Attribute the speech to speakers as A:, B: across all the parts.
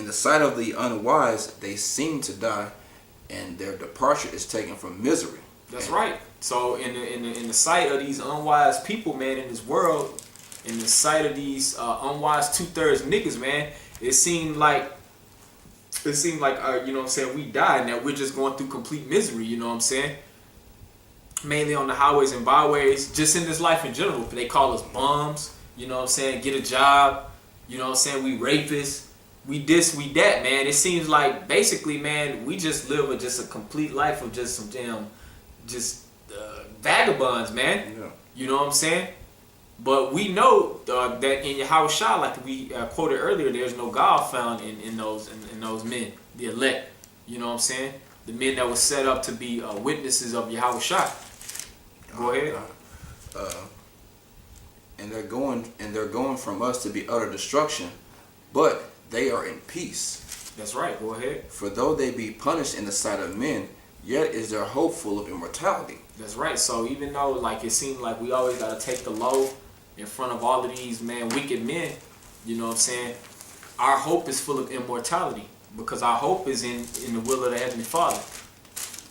A: In the sight of the unwise, they seem to die, and their departure is taken from misery.
B: That's right. So in the sight of these unwise people, man, in this world, in the sight of these unwise 2/3 niggas, man, it seemed like you know what I'm saying, we die and that we're just going through complete misery, you know what I'm saying? Mainly on the highways and byways, just in this life in general. They call us bums, you know what I'm saying, get a job, you know what I'm saying, we rapists, we this, we that, man. It seems like basically, man, we just live a complete life of just some damn, vagabonds, man. Yeah. You know what I'm saying? But we know that in Yahushua, like we quoted earlier, there's no God found in those men, the elect. You know what I'm saying? The men that were set up to be witnesses of Yahushua. Go ahead.
A: And they're going from us to be utter destruction, but they are in peace.
B: That's right. Go ahead.
A: For though they be punished in the sight of men, yet is their hope full of immortality.
B: That's right. So even though like it seems like we always gotta take the low in front of all of these wicked men, you know what I'm saying? Our hope is full of immortality because our hope is in the will of the Heavenly Father.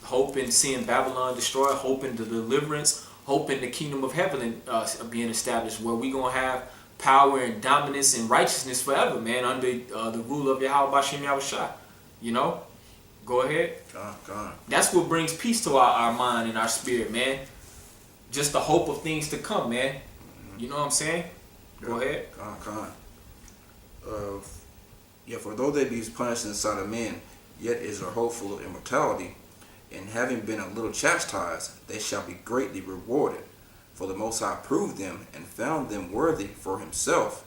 B: Hope in seeing Babylon destroyed, hope in the deliverance, hope in the kingdom of heaven being established, where we gonna have power and dominance and righteousness forever, man, under the rule of Yahweh Shem Yahushua. You know? Go ahead.
A: God.
B: That's what brings peace to our mind and our spirit, man. Just the hope of things to come, man. You know what I'm saying? Yeah. Go ahead.
A: God. For though they be punished in the sight of men, yet is their hope full of immortality. And having been a little chastised, they shall be greatly rewarded. For the Most High proved them, and found them worthy for himself.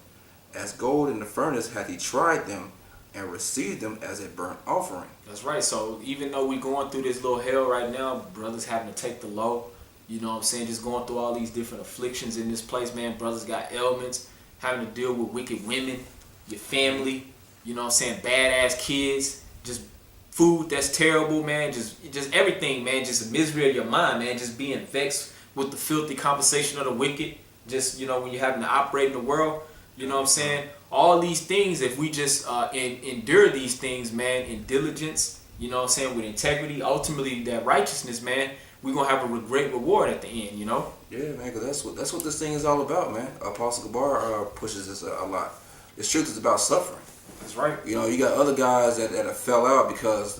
A: As gold in the furnace hath he tried them, and received them as a burnt offering.
B: That's right. So even though we going through this little hell right now, brothers having to take the low, you know what I'm saying, just going through all these different afflictions in this place, man. Brothers got ailments, having to deal with wicked women, your family, you know what I'm saying, badass kids, just food that's terrible, man, just everything, man, just the misery of your mind, man, just being vexed with the filthy conversation of the wicked, just, you know, when you're having to operate in the world, you know what I'm saying? All these things, if we just endure these things, man, in diligence, you know what I'm saying, with integrity, ultimately that righteousness, man, we're going to have a great reward at the end, you know?
A: Yeah, man, because that's what this thing is all about, man. Apostle Gabar pushes this a lot. This truth is about suffering.
B: That's right.
A: You know, you got other guys that fell out because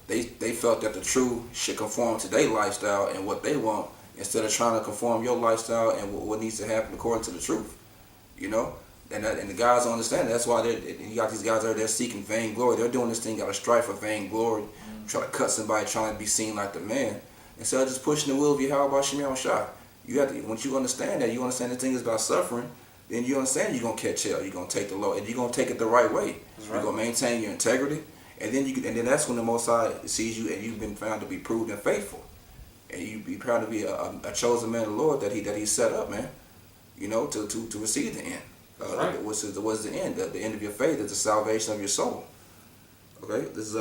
A: they felt that the truth should conform to their lifestyle and what they want, instead of trying to conform your lifestyle and what needs to happen according to the truth. You know? And the guys don't understand that. That's why you got these guys out there seeking vain glory. They're doing this thing out of strife for vain glory, trying to cut somebody, trying to be seen like the man, instead of just pushing the will of Yahweh Shem Yahushua. You have to, once you understand that, you understand the thing is about suffering, then you understand you're gonna catch hell, you're gonna take the low, and you're gonna take it the right way. Right. You're gonna maintain your integrity, and then that's when the Most High sees you, and you've been found to be proved and faithful, and you be proud to be a chosen man of the Lord that he set up, man. You know, to receive the end. Right. What's the end? The end of your faith is the salvation of your soul. Okay, this is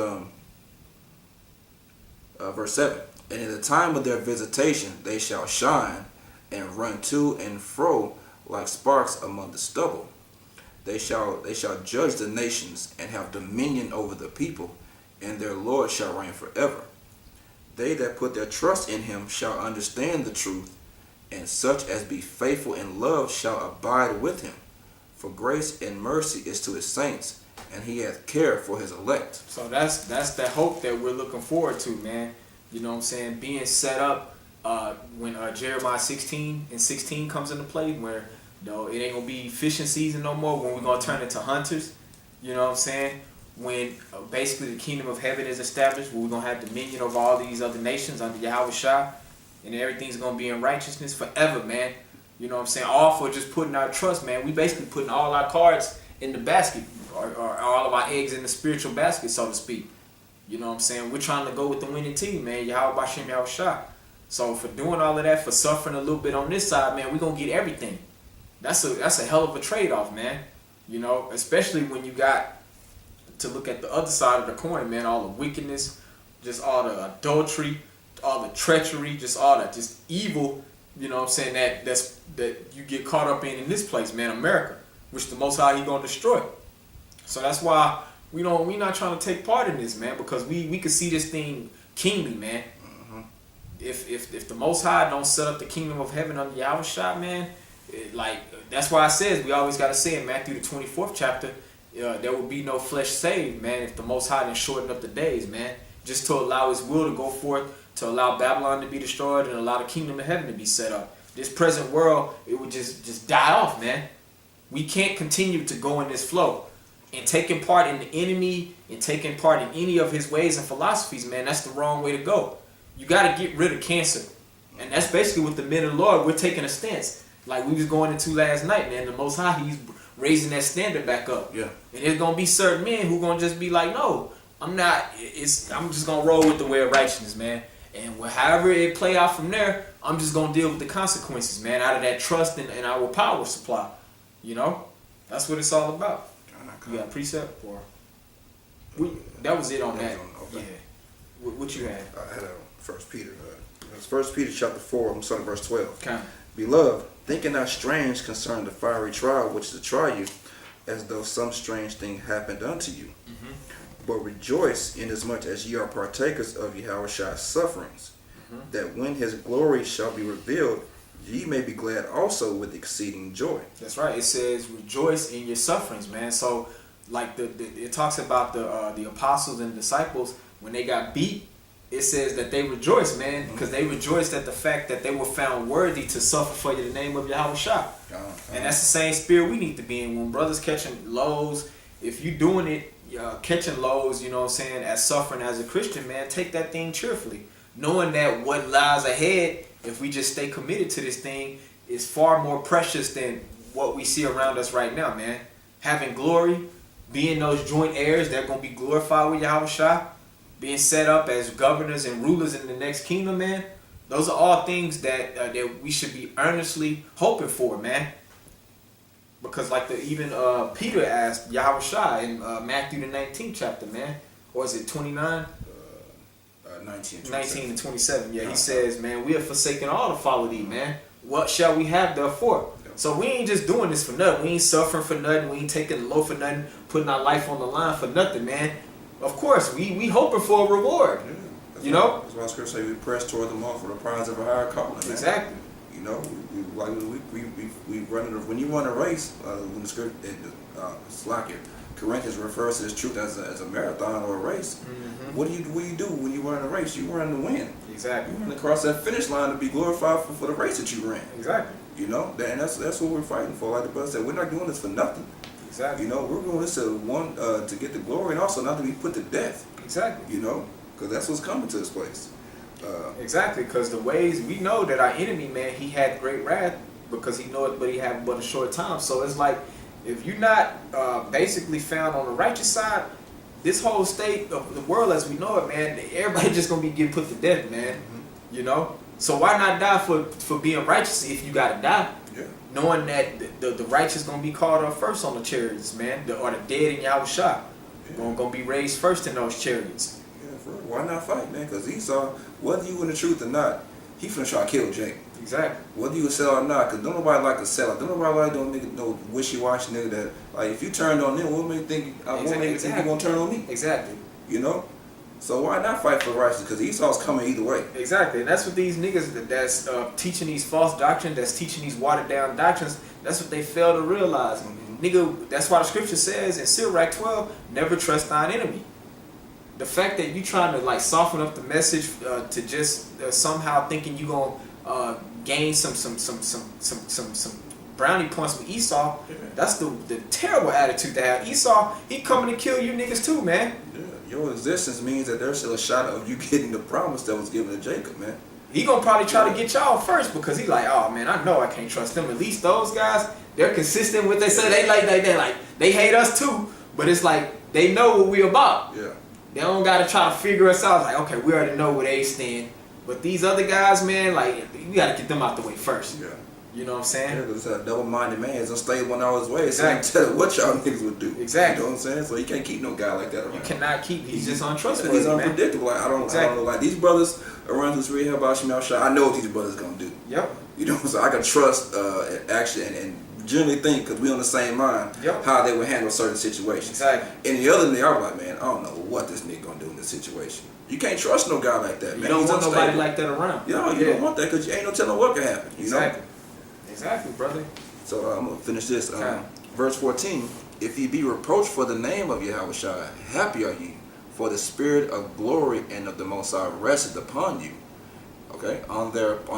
A: verse 7. And in the time of their visitation they shall shine, and run to and fro like sparks among the stubble. They shall judge the nations, and have dominion over the people, and their Lord shall reign forever. They that put their trust in him shall understand the truth, and such as be faithful in love shall abide with him. For grace and mercy is to his saints, and he hath care for his elect.
B: So that's that hope that we're looking forward to, man. You know what I'm saying? Being set up when Jeremiah 16:16 comes into play, where it ain't gonna be fishing season no more, when we're gonna turn into hunters. You know what I'm saying? When basically the kingdom of heaven is established, where we're gonna have dominion over all these other nations under Yahweh Shah, and everything's gonna be in righteousness forever, man. You know what I'm saying? All for just putting our trust, man. We basically putting all our cards in the basket, or all of our eggs in the spiritual basket, so to speak. You know what I'm saying? We're trying to go with the winning team, man. Yahweh Shem Yahushua. So for doing all of that, for suffering a little bit on this side, man, we're going to get everything. That's a hell of a trade-off, man. You know, especially when you got to look at the other side of the coin, man. All the wickedness, just all the adultery, all the treachery, just all that just evil, you know what I'm saying, that you get caught up in this place, man, America, which the Most High he going to destroy. So that's why we not trying to take part in this, man, because we could see this thing kingly, man. If the Most High don't set up the kingdom of heaven under Yahushua, man, that's why I says we always got to say in Matthew the 24th chapter, there will be no flesh saved, man, if the Most High didn't shorten up the days, man, just to allow His will to go forth, to allow Babylon to be destroyed and allow the kingdom of heaven to be set up. This present world, it would just die off, man. We can't continue to go in this flow. And taking part in the enemy and taking part in any of his ways and philosophies, man, that's the wrong way to go. You got to get rid of cancer. And that's basically what the men of the Lord, we're taking a stance. Like we was going into last night, man. The Most High, He's raising that standard back up.
A: Yeah.
B: And there's going to be certain men who going to just be like, no, I'm just going to roll with the way of righteousness, man. And however it play out from there, I'm just going to deal with the consequences, man, out of that trust in our power supply. You know? That's what it's all about. You got a precept? Or that was it on that.
A: Okay.
B: Yeah. What you had?
A: I had 1 Peter. It's 1 Peter chapter 4, I'm starting verse 12.
B: Okay.
A: Beloved, think it not strange concerning the fiery trial which is to try you, as though some strange thing happened unto you. But rejoice inasmuch as ye are partakers of Yahushua's sufferings, that when his glory shall be revealed, ye may be glad also with exceeding joy.
B: That's right. It says rejoice in your sufferings, man. So like it talks about the apostles and disciples when they got beat. It says that they rejoiced, man, because they rejoiced at the fact that they were found worthy to suffer for the name of Yahushua. And that's the same spirit we need to be in. When brothers catching lows, if you doing it, catching lows, you know what I'm saying, as suffering as a Christian, man, take that thing cheerfully. Knowing that what lies ahead, if we just stay committed to this thing, is far more precious than what we see around us right now, man. Having glory, being those joint heirs that are going to be glorified with Yahushua, being set up as governors and rulers in the next kingdom, man. Those are all things that we should be earnestly hoping for, man. Because like even Peter asked Yahushua in Matthew the 19th chapter, man. Or is it 29? 19 and 27. Yeah, he says, man, we have forsaken all to follow thee, man. What shall we have therefore? So we ain't just doing this for nothing. We ain't suffering for nothing. We ain't taking the low for nothing, putting our life on the line for nothing, man. Of course, we hoping for a reward. Yeah, you know?
A: That's why Scripture say we press toward the mark for the prize of a higher calling. Man.
B: Exactly.
A: You know, we run it. When you run a race, when the script, it's like it. Corinthians refers to this truth as a marathon or a race. What do you do when you run a race? You run to win.
B: Exactly.
A: You run across that finish line to be glorified for the race that you ran.
B: Exactly.
A: You know, and that's what we're fighting for. Like the brother said, we're not doing this for nothing.
B: Exactly.
A: You know, we're doing this to get the glory and also not to be put to death.
B: Exactly.
A: You know, because that's what's coming to this place.
B: Exactly, because the ways we know that our enemy, man, he had great wrath because he know it, but he had but a short time. So it's like if you're not basically found on the righteous side, this whole state of the world as we know it, man, everybody just gonna be getting put to death, man. You know, so why not die for being righteous if you gotta die?
A: Yeah. Knowing
B: that the righteous gonna be called up first on the chariots, man, or the dead in Yahushua gonna be raised first in those chariots.
A: Why not fight, man? Because Esau, whether you in the truth or not, he finna try to kill Jacob.
B: Exactly.
A: Whether you a sell or not, because don't nobody like to sell. Don't nobody like doing nigga no wishy-washy nigga that, like, if you turned on them, what make you think you gonna turn on me?
B: Exactly.
A: You know? So why not fight for righteousness? Because Esau's coming either way.
B: Exactly. And that's what these niggas that's teaching these false doctrines, that's teaching these watered-down doctrines, that's what they fail to realize. Nigga, that's why the scripture says in Sirach 12, never trust thine enemy. The fact that you trying to like soften up the message to just somehow thinking you gonna gain some brownie points with Esau, that's the terrible attitude to have. Esau, he coming to kill you niggas too, man.
A: Yeah, your existence means that there's still a shot of you getting the promise that was given to Jacob, man.
B: He gonna probably try to get y'all first because he like, oh man, I know I can't trust them. At least those guys, they're consistent with they say. They hate us too, but it's like they know what we about.
A: Yeah.
B: They don't gotta try to figure us out. Like, okay, we already know where they stand. But these other guys, man, like, we gotta get them out the way first.
A: Yeah.
B: You know what I'm saying?
A: Yeah, because a double-minded man is unstable in all his ways.
B: Exactly.
A: So he tell what y'all niggas would do.
B: Exactly.
A: You know what I'm saying? So you can't keep no guy like that around.
B: You cannot keep. He's just untrustworthy.
A: He's unpredictable. Like, I don't know. Like, these brothers around this rehab about Shemal Shah, I know what these brothers gonna do.
B: Yep.
A: You know, so I can trust action and generally think, because we on the same mind,
B: Yep.
A: how they would handle certain situations.
B: Exactly.
A: And the other day, I was like, man, I don't know what this nigga gonna do in this situation. You can't trust no guy like that,
B: You
A: man.
B: don't
A: He's
B: want nobody
A: unstable.
B: like that around.
A: You don't want that because you ain't no telling what can happen. You
B: Exactly.
A: know?
B: Exactly, brother.
A: So I'm gonna finish this.
B: Okay.
A: Verse 14. If ye be reproached for the name of Yahushua, happy are ye, for the spirit of glory and of the Most High rested upon you. Okay, on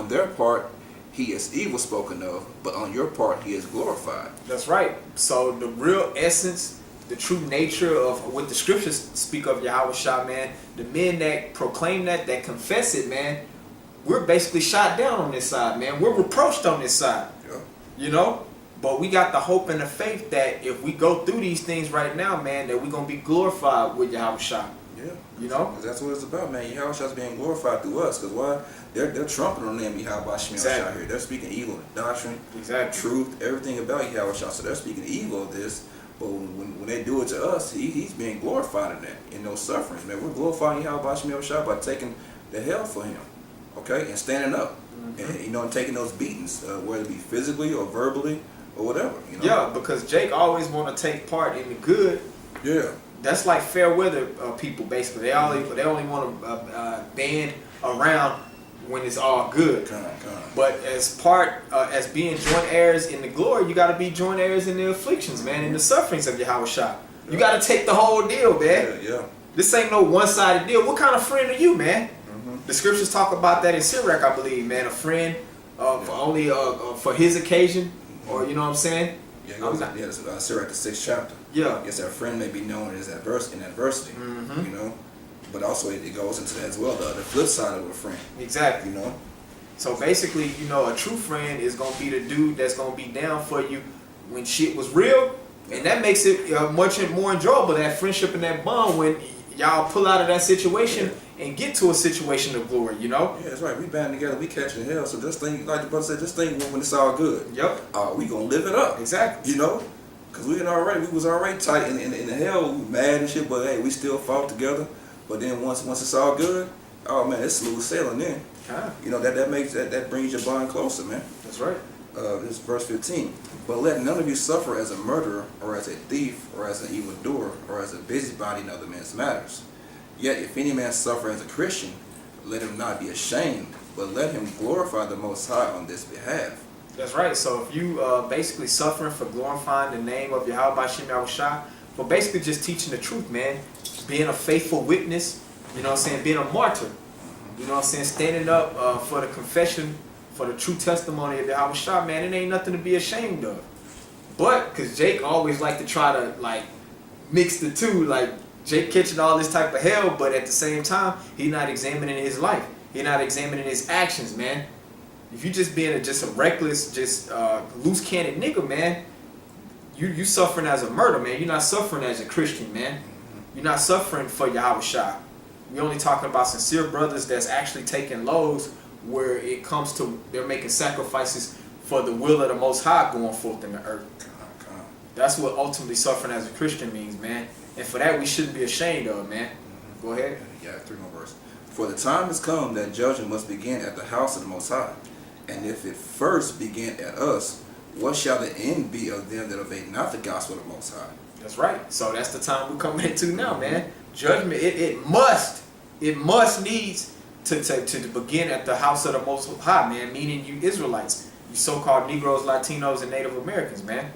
A: their part, he is evil spoken of, but on your part, he is glorified.
B: That's right. So the real essence, the true nature of what the scriptures speak of Yahushua, man, the men that proclaim that confess it, man, we're basically shot down on this side, man. We're reproached on this side.
A: Yeah.
B: You know? But we got the hope and the faith that if we go through these things right now, man, that we're going to be glorified with Yahushua.
A: Yeah.
B: You know?
A: 'Cause that's what it's about, man. Yahushua's being glorified through us. Because why? They're trumping on the name of Yahushua
B: Exactly.
A: here. They're speaking evil, doctrine,
B: Exactly.
A: truth, everything about Yahushua. So they're speaking evil of this. But when they do it to us, he's being glorified in that, in those sufferings, man. We're glorifying Yahushua by taking the hell for him, okay, and standing up, and and taking those beatings, whether it be physically or verbally or whatever.
B: Yeah, because Jake always want to take part in the good.
A: Yeah.
B: That's like fair weather people, basically. They only want to band around when it's all good.
A: Come on.
B: But as being joint heirs in the glory, you got to be joint heirs in the afflictions, man, in the sufferings of Yahushua. You got to take the whole deal, man.
A: Yeah.
B: This ain't no one-sided deal. What kind of friend are you, man? The scriptures talk about that in Sirach, I believe, man. A friend only for his occasion, or you know what I'm saying?
A: Yeah, that's Sirach, the 6th chapter.
B: Yeah.
A: Yes, our friend may be known as in adversity, but also it goes into that as well, the flip side of a friend.
B: Exactly.
A: You know?
B: So basically, a true friend is going to be the dude that's going to be down for you when shit was real. And that makes it much more enjoyable, that friendship and that bond, when y'all pull out of that situation and get to a situation of glory,
A: Yeah, that's right. We band together, we catching hell. So this thing, like the brother said, this thing when it's all good.
B: Yep.
A: We going to live it up.
B: Exactly.
A: Because we was already tight in the hell, we mad and shit, but hey, we still fought together. But then once it's all good, oh man, it's smooth sailing then. That brings your bond closer, man.
B: That's right.
A: This is verse 15. But let none of you suffer as a murderer, or as a thief, or as an evildoer, or as a busybody in other men's matters. Yet if any man suffer as a Christian, let him not be ashamed, but let him glorify the Most High on this behalf.
B: That's right. So if you basically suffering for glorifying the name of Yahweh Shem Yahushua, for basically just teaching the truth, man, being a faithful witness, being a martyr, standing up for the confession, for the true testimony of Yahushua, man, it ain't nothing to be ashamed of. But, because Jake always like to try to, mix the two, Jake catching all this type of hell, but at the same time, he not examining his life. He not examining his actions, man. If you just being a reckless, loose cannon nigga, man, you suffering as a murder, man. You're not suffering as a Christian, man. You're not suffering for Yahushua. We're only talking about sincere brothers that's actually taking loads where it comes to they're making sacrifices for the will of the Most High going forth in the earth. That's what ultimately suffering as a Christian means, man. And for that, we shouldn't be ashamed of, man. Go ahead.
A: Yeah, 3 more verses. For the time has come that judgment must begin at the house of the Most High. And if it first begin at us, what shall the end be of them that obey not the gospel of the Most High?
B: That's right. So that's the time we're coming into now, man. Judgment, it must needs to begin at the house of the Most High, man. Meaning you Israelites, you so-called Negroes, Latinos, and Native Americans, man.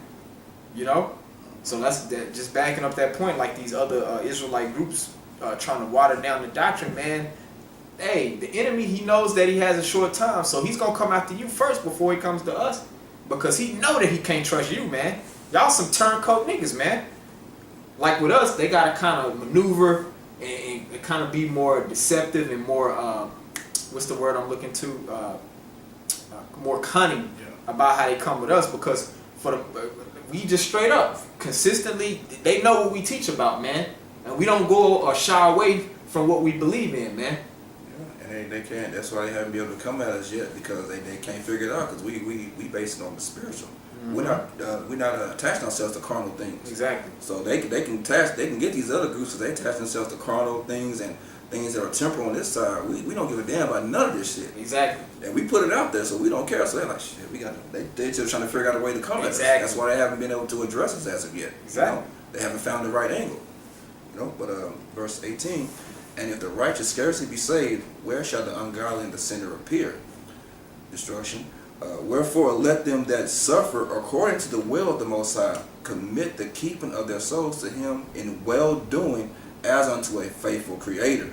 B: So that's just backing up that point, like these other Israelite groups trying to water down the doctrine, man. Hey, the enemy, he knows that he has a short time, so he's gonna come after you first before he comes to us, because he know that he can't trust you, man. Y'all some turncoat niggas, man. Like with us, they gotta kind of maneuver and kind of be more deceptive and more what's the word I'm looking to? More cunning about how they come with us, because we just straight up consistently, they know what we teach about, man, and we don't go or shy away from what we believe in, man.
A: And they can't. That's why they haven't been able to come at us yet, because they can't figure it out, because we based it on the spiritual. We're not attaching ourselves to carnal things.
B: Exactly.
A: So they can get these other groups because they attach themselves to carnal things and things that are temporal on this side. We don't give a damn about none of this shit.
B: Exactly.
A: And we put it out there, so we don't care. So they're like, shit, they just trying to figure out a way to come at us.
B: Exactly.
A: That's why they haven't been able to address us as of yet.
B: Exactly.
A: They haven't found the right angle. But verse 18, and if the righteous scarcely be saved, where shall the ungodly and the sinner appear? Destruction. Wherefore let them that suffer according to the will of the Most High commit the keeping of their souls to Him in well-doing as unto a faithful Creator.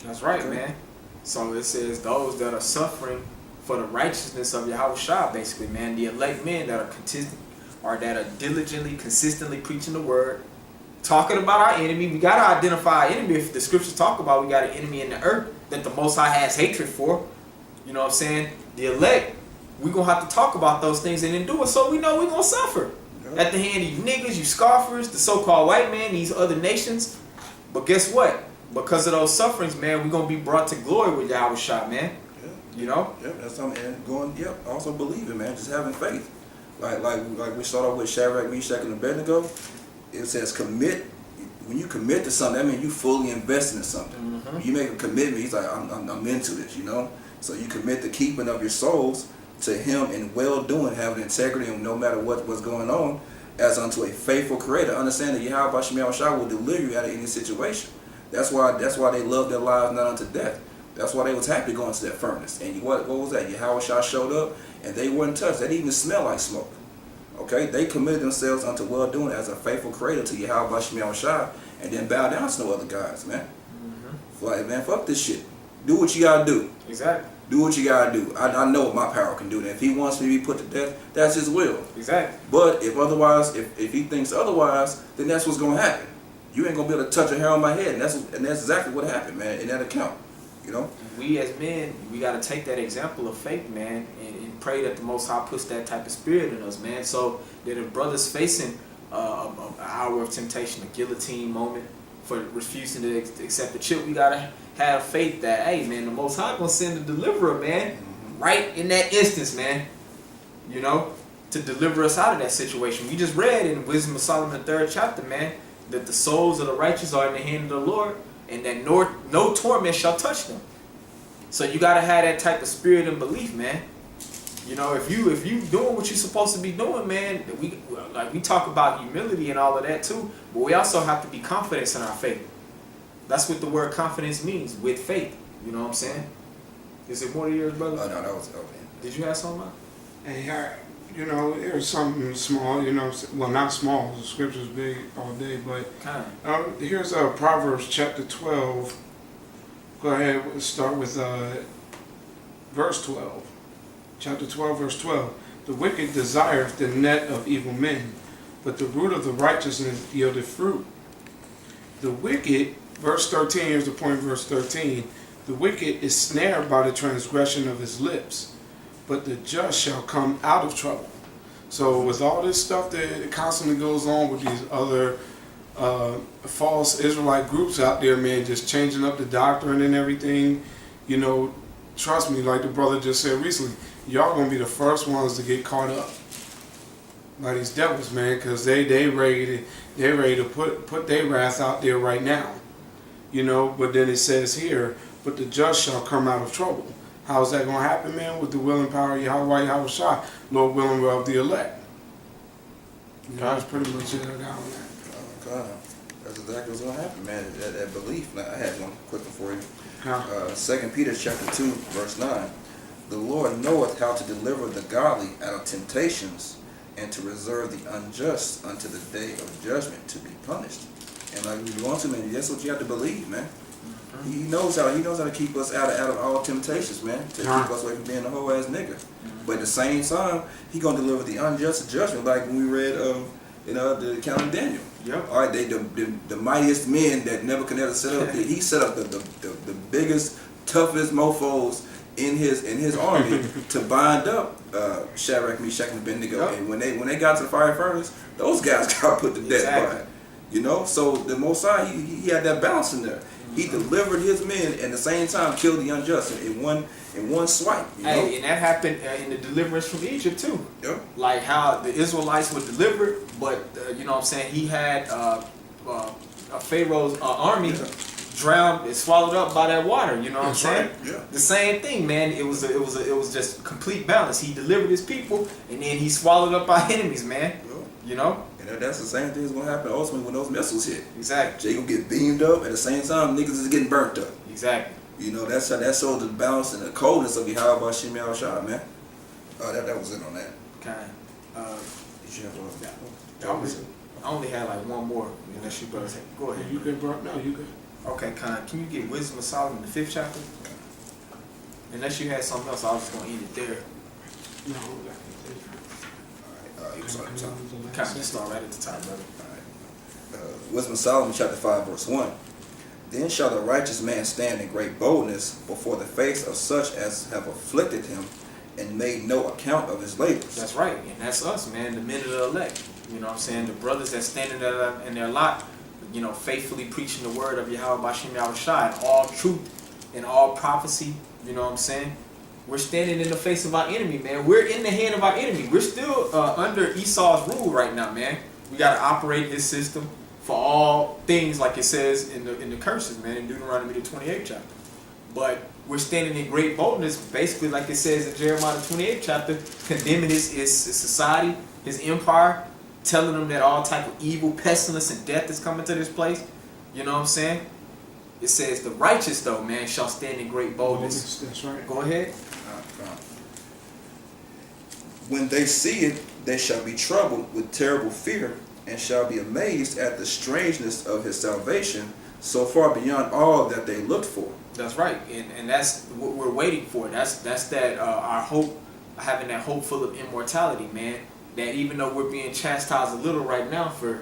B: That's right, man. So it says those that are suffering for the righteousness of Yahushua, basically, man. The elect men that are diligently, consistently preaching the word, talking about our enemy. We got to identify our enemy. If the scriptures talk about we got an enemy in the earth that the Most High has hatred for, you know what I'm saying? The elect, we're going to have to talk about those things and then do it so we know we're going to suffer. At the hand of you niggas, you scoffers, the so-called white man, these other nations. But guess what? Because of those sufferings, man, we're going to be brought to glory with Yahushua, man. Yeah. You know?
A: Yep, that's something. And also believing, man, just having faith. Like we start off with Shadrach, Meshach, and Abednego. It says commit. When you commit to something, that means you fully invested in something. Mm-hmm. You make a commitment. He's like, I'm into this, you know? So you commit the keeping of your souls to Him in well-doing, having integrity, and no matter what's going on, as unto a faithful Creator. Understand that Yahweh Shema Shah will deliver you out of any situation. That's why they love their lives not unto death. That's why they was happy going to that furnace. And what was that? Yahweh Shah showed up, and they weren't touched. They didn't even smell like smoke. Okay, they committed themselves unto well-doing as a faithful Creator to Yahweh Shema Shah, and then bow down to no other gods, man. Mm-hmm. Like, man, fuck this shit. Do what you gotta do.
B: Exactly.
A: Do what you gotta do. I know what my power can do. And if He wants me to be put to death, that's His will.
B: Exactly.
A: But if He thinks otherwise, then that's what's gonna happen. You ain't gonna be able to touch a hair on my head, and that's exactly what happened, man. In that account, you know. We
B: as men, we gotta take that example of faith, man, and pray that the Most High puts that type of spirit in us, man. So that if brothers facing an hour of temptation, a guillotine moment for refusing to accept the chip, we gotta have faith that, hey, man, the Most High gonna send a deliverer, man, right in that instance, man. You know, to deliver us out of that situation. We just read in Wisdom of Solomon, the 3rd chapter, man, that the souls of the righteous are in the hand of the Lord, and that no torment shall touch them. So you gotta have that type of spirit and belief, man. You know, if you doing what you're supposed to be doing, man, we talk about humility and all of that too, but we also have to be confident in our faith. That's what the word confidence means, with faith. You know what I'm saying? Is it more to yours, brother?
A: Oh, no, that was okay.
B: Did you have something, man?
C: Hey, you know, there's something small, you know, well, not small, the scripture's big all day, but here's Proverbs chapter 12. Go ahead, we'll start with verse 12. Chapter 12, verse 12. The wicked desireth the net of evil men, but the root of the righteousness yieldeth fruit. The wicked, verse 13, here's the point, verse 13. The wicked is snared by the transgression of his lips, but the just shall come out of trouble. So with all this stuff that constantly goes on with these other false Israelite groups out there, man, just changing up the doctrine and everything, you know, trust me, like the brother just said recently, y'all gonna be the first ones to get caught up by these devils, man, because they ready to put their wrath out there right now, you know. But then it says here, but the just shall come out of trouble. How is that going to happen, man? With the will and power of Yahweh Yahushua, Lord willing, of the elect. You know, that's pretty much it down there.
A: God, that's exactly what's going to happen, man. That belief. Now, I had one quick one for you. 2 Peter chapter 2, verse 9. The Lord knoweth how to deliver the godly out of temptations, and to reserve the unjust unto the day of judgment to be punished. And like we want to, man, that's what you have to believe, man. He knows how to keep us out of all temptations, man. To keep us away from being a whole ass nigga. But at the same time, He gonna deliver the unjust judgment, like when we read the account of Daniel.
B: Yep.
A: All right, the mightiest men that Nebuchadnezzar set up. He set up the biggest, toughest mofos in his army to bind up Shadrach, Meshach, and Abednego. Yep. And when they got to the fire furnace, those guys got put to death by it. You know, so the Most High, he had that balance in there. He delivered his men and at the same time killed the unjust in one swipe. You know?
B: Hey, and that happened in the deliverance from Egypt too.
A: Yep.
B: Like how the Israelites were delivered, but you know what I'm saying, he had Pharaoh's army drowned and swallowed up by that water. You know what I'm saying?
A: Right. Yeah.
B: The same thing, man. It was just complete balance. He delivered his people, and then he swallowed up our enemies, man.
A: Yeah.
B: You know?
A: And that's the same thing that's gonna happen ultimately when those missiles hit.
B: Exactly.
A: They gonna get beamed up at the same time niggas is getting burnt up.
B: Exactly.
A: You know, that shows the balance and the coldness of Yahweh Shem Shah, man. That was it on that.
B: Kind.
A: Did you have
B: I only had like one more. Unless you brothers go ahead.
C: You good, bro? No, you good.
B: Okay, Khan, can you get Wisdom of Solomon, the 5th chapter? Unless you had something else, I was just gonna end it there.
C: No,
B: Kind of start right at the top, brother.
A: Wisdom of Solomon chapter 5 verse 1. Then shall the righteous man stand in great boldness before the face of such as have afflicted him and made no account of his labors.
B: That's right, and that's us, man, the men of the elect. You know what I'm saying? The brothers that stand in their lot, you know, faithfully preaching the word of Yahweh Bashem Yahushua in all truth, in all prophecy. You know what I'm saying? We're standing in the face of our enemy, man. We're in the hand of our enemy. We're still under Esau's rule right now, man. We got to operate this system for all things, like it says in the curses, man, in Deuteronomy the 28th chapter. But we're standing in great boldness, basically like it says in Jeremiah the 28th chapter, condemning his society, his empire, telling them that all type of evil, pestilence, and death is coming to this place. You know what I'm saying? It says the righteous, though, man, shall stand in great boldness.
C: That's right.
B: Go ahead.
A: When they see it, they shall be troubled with terrible fear, and shall be amazed at the strangeness of his salvation, so far beyond all that they looked for.
B: That's right, and that's what we're waiting for. That's that our hope, having that hope full of immortality, man. That even though we're being chastised a little right now for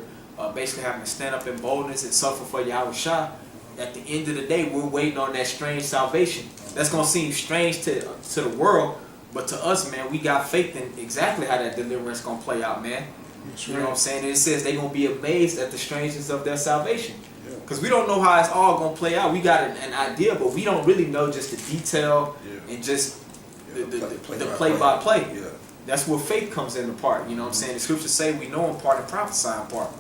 B: basically having to stand up in boldness and suffer for Yahushua, at the end of the day, we're waiting on that strange salvation. That's gonna seem strange to the world, but to us, man, we got faith in exactly how that deliverance gonna play out, man. You know what I'm saying? And it says they're going to be amazed at the strangeness of their salvation. Because we don't know how it's all going to play out. We got an idea, but we don't really know just the detail and just the play-by-play.
A: Yeah.
B: That's where faith comes into part. You know what I'm saying? The scriptures say we know in part and prophesy in part.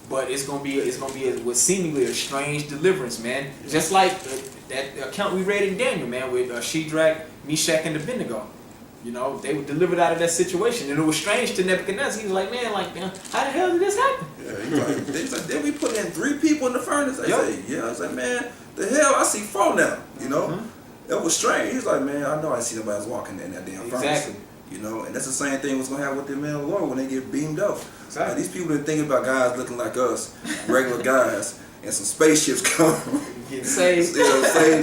B: But it's going to be with seemingly a strange deliverance, man. Yeah. Just like that account we read in Daniel, man, with Shadrach, Meshach, and Abednego. You know, they were delivered out of that situation, and it was strange to Nebuchadnezzar. He was like, "Man, like, how the hell did this happen?"
A: Yeah, he's like, "Did we put in 3 people in the furnace?" I say, "Yeah." I was like, "Man, the hell, I see 4 now." You know, It was strange. He's like, "Man, I know I see nobody else walking in that damn furnace."
B: Exactly.
A: You know, and that's the same thing what's gonna happen with the men of the Lord when they get beamed up.
B: Exactly.
A: Like, these people are thinking about guys looking like us, regular guys, and some spaceships come.
B: Getting saved.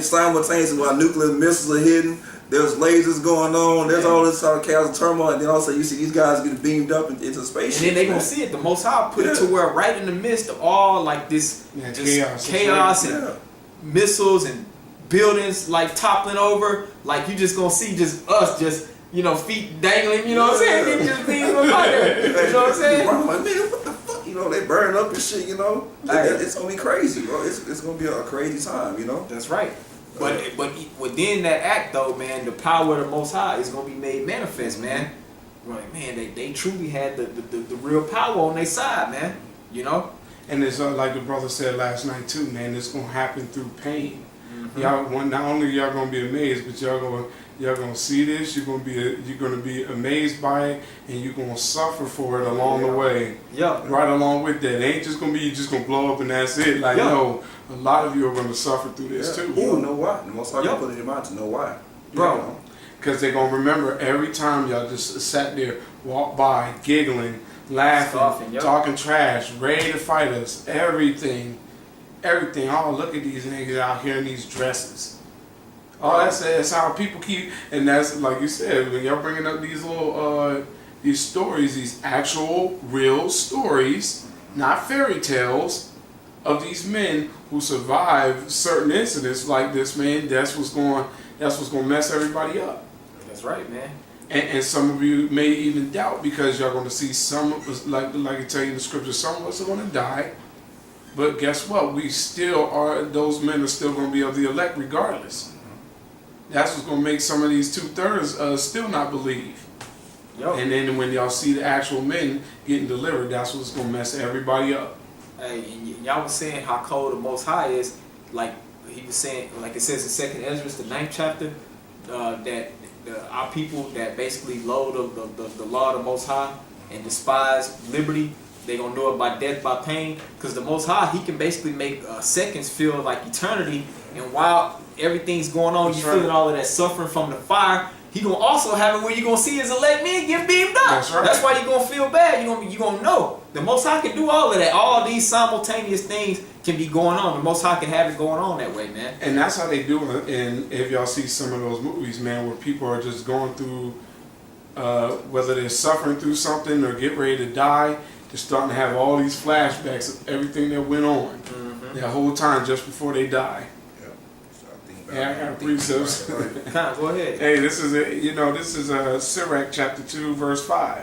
A: Simultaneously while nuclear missiles are hitting. There's lasers going on. There's all this sort of chaos and turmoil, and then also you see these guys getting beamed up into space.
B: And then they gonna see it. The Most High put it to where right in the midst of all like this chaos and missiles and buildings like toppling over, like you just gonna see just us just feet dangling. You know what I'm saying? Just things going out there. You know what I'm saying?
A: I'm like, man, what the fuck? They burning up and shit. It's gonna be crazy, bro. It's gonna be a crazy time.
B: That's right. But within that act, though, man, the power of the Most High is gonna be made manifest, man. Like, man, they truly had the real power on their side, man.
C: And it's like the brother said last night too, man. It's gonna happen through pain. Y'all, not only y'all gonna be amazed, but y'all gonna see this. You're gonna be amazed by it, and you're gonna suffer for it along the way.
B: Yeah.
C: Right along with that. It ain't just gonna be you just gonna blow up and that's it. Like no, a lot of you are gonna suffer through this too.
A: You know why? The Most High gonna put it in your mind to know why,
C: bro. Because they're gonna remember every time y'all just sat there, walked by, giggling, laughing, talking trash, ready to fight us. Everything. Oh, look at these niggas out here in these dresses. Oh, that's how people keep, and that's like you said, when y'all bringing up these little these stories, these actual real stories, not fairy tales, of these men who survived certain incidents like this, man. That's what's going to mess everybody up.
B: That's right, man.
C: And some of you may even doubt because y'all going to see some of us, like I tell you in the scripture, some of us are going to die. But guess what? We still are. Those men are still going to be of the elect regardless. That's what's going to make some of these 2/3 still not believe.
B: Yo.
C: And then when y'all see the actual men getting delivered, that's what's going to mess everybody up.
B: Hey, and y'all was saying how cold the Most High is. Like he was saying, like it says in 2nd Ezra, the 9th chapter, that our people that basically loathe the law of the Most High and despise liberty, they gonna do it by death, by pain. Because the Most High, he can basically make seconds feel like eternity. And while everything's going on, you feeling all of that suffering from the fire, he gonna also have it where you gonna see his elect men get beamed up.
C: That's right.
B: That's why you gonna feel bad. You gonna know the Most High can do all of that. All these simultaneous things can be going on. The Most High can have it going on that way, man.
C: And that's how they do it. And if y'all see some of those movies, man, where people are just going through, whether they're suffering through something or get ready to die, they're starting to have all these flashbacks of everything that went on that whole time just before they die. Yeah, I got precepts.
B: Go ahead.
C: Hey, this is Sirach chapter 2, verse 5.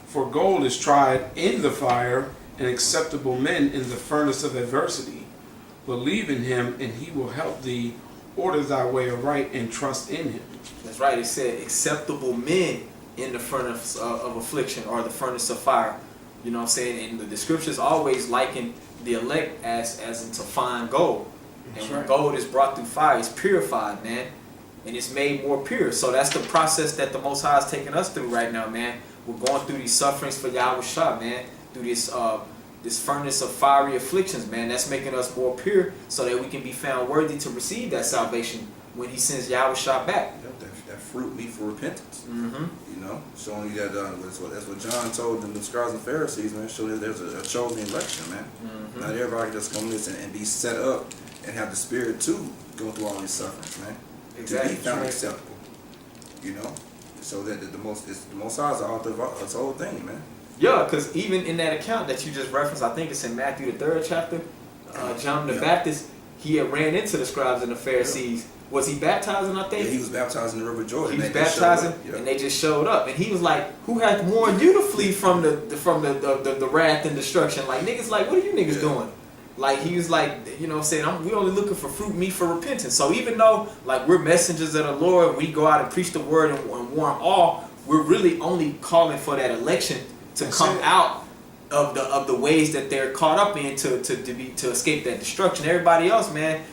C: For gold is tried in the fire, and acceptable men in the furnace of adversity. Believe in him, and he will help thee. Order thy way aright, and trust in him.
B: That's right. It said acceptable men in the furnace of affliction, or the furnace of fire. You know what I'm saying? And the scriptures always liken the elect as into fine gold. And when gold is brought through fire, it's purified, man. And it's made more pure. So that's the process that the Most High is taking us through right now, man. We're going through these sufferings for Yahweh Shah, man. Through this furnace of fiery afflictions, man. That's making us more pure so that we can be found worthy to receive that salvation when he sends Yahweh Shah back.
A: Yep, that fruit meet for repentance.
B: Mm-hmm.
A: You know, showing you that that's what John told them, the scribes and Pharisees, man. Show that there's a chosen election, man.
B: Mm-hmm.
A: Not everybody just come listen and be set up and have the spirit to go through all these sufferings, man.
B: Exactly.
A: To be found acceptable. You know, so that the most High is the author of this whole thing, man.
B: Yeah, because even in that account that you just referenced, I think it's in Matthew the 3rd chapter, John the Baptist, he had ran into the scribes and the Pharisees. Was he baptizing, I think?
A: Yeah, he was baptized in the River Jordan.
B: He was baptizing, and they just showed up. And he was like, who hath warned you to flee from the wrath and destruction? Like, niggas like, what are you niggas doing? Like, he was like, you know what I'm saying, we only looking for fruit meat for repentance. So even though, like, we're messengers of the Lord, we go out and preach the word and warn all, we're really only calling for that election to come out of the ways that they're caught up in to escape that destruction. Everybody else, man,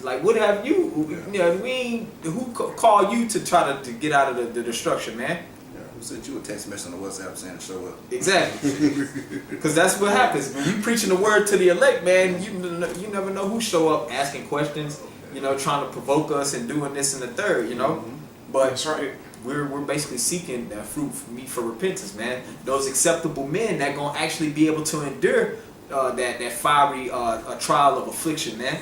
B: like, what have you? You know, who called you to try to get out of the destruction, man?
A: Yeah, who sent you a text message on the WhatsApp saying to show up?
B: Exactly, because that's what happens when you preaching the word to the elect, man. You never know who show up asking questions, you know, trying to provoke us and doing this and the third, you know. But
C: that's right.
B: We're basically seeking that fruit meat for repentance, man. Those acceptable men that gonna actually be able to endure that fiery trial of affliction, man,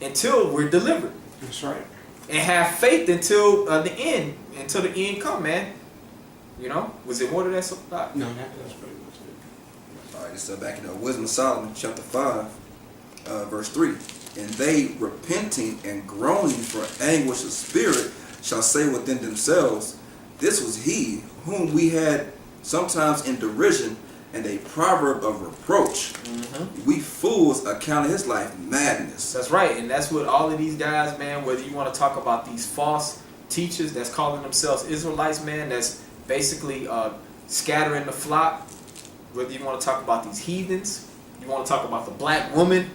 B: until we're delivered.
C: That's right.
B: And have faith until the end come, man. You know, was it more than that?
C: No, that's pretty much it.
A: All right, so back in Wisdom of Solomon, chapter 5, verse 3. And they repenting and groaning for anguish of spirit shall say within themselves, this was he whom we had sometimes in derision and a proverb of reproach. We fools accounted his life madness.
B: That's right, and that's what all of these guys, man, whether you want to talk about these false teachers that's calling themselves Israelites, man, that's basically scattering the flock, whether you want to talk about these heathens, you want to talk about the black woman,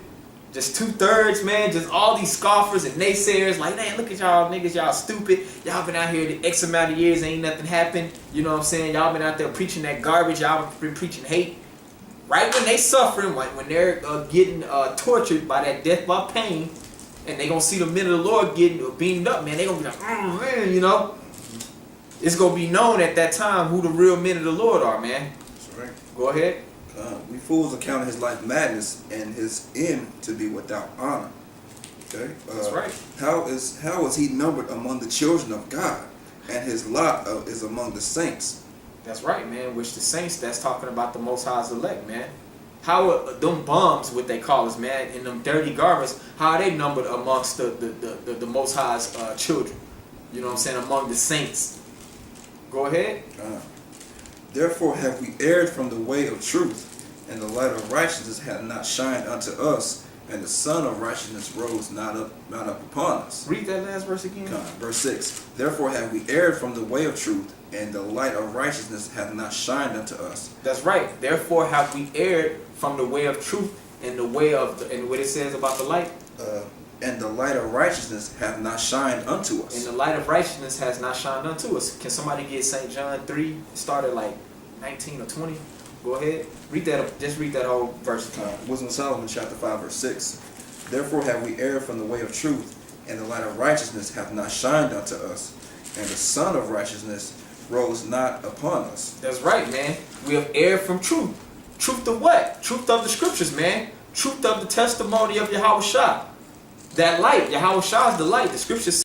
B: just 2/3, man, just all these scoffers and naysayers, like, man, look at y'all niggas, y'all stupid. Y'all been out here the X amount of years, ain't nothing happened. You know what I'm saying? Y'all been out there preaching that garbage. Y'all been preaching hate. Right when they suffering, when they're getting tortured by that death by pain, and they gonna see the men of the Lord getting beamed up, man, they gonna be like, man, you know? It's gonna be known at that time who the real men of the Lord are, man.
A: That's right.
B: Go ahead.
A: We fools accounted his life madness and his end to be without honor. Okay?
B: That's right.
A: How is he numbered among the children of God, and his lot is among the saints?
B: That's right, man. Which the saints, that's talking about the Most High's elect, man. How are them bums, what they call us, man, in them dirty garments, how are they numbered amongst the Most High's children? You know what I'm saying? Among the saints. Go ahead.
A: Therefore have we erred from the way of truth, and the light of righteousness hath not shined unto us, and the Son of Righteousness rose not up upon us.
B: Read that last verse again.
A: Verse 6. Therefore have we erred from the way of truth, and the light of righteousness hath not shined unto us.
B: That's right. Therefore have we erred from the way of truth, and the way of and what it says about the light.
A: And the light of righteousness hath not shined unto us.
B: And the light of righteousness has not shined unto us. Can somebody get St. John 3? Start at like 19 or 20. Go ahead. Read that. Just read that whole verse.
A: Wisdom of Solomon chapter 5 verse 6. Therefore have we erred from the way of truth, and the light of righteousness hath not shined unto us, and the Son of righteousness rose not upon us.
B: That's right, man. We have erred from truth. Truth of what? Truth of the scriptures, man. Truth of the testimony of Yahweh Shah. That light, Yahweh Shah is the light. The scriptures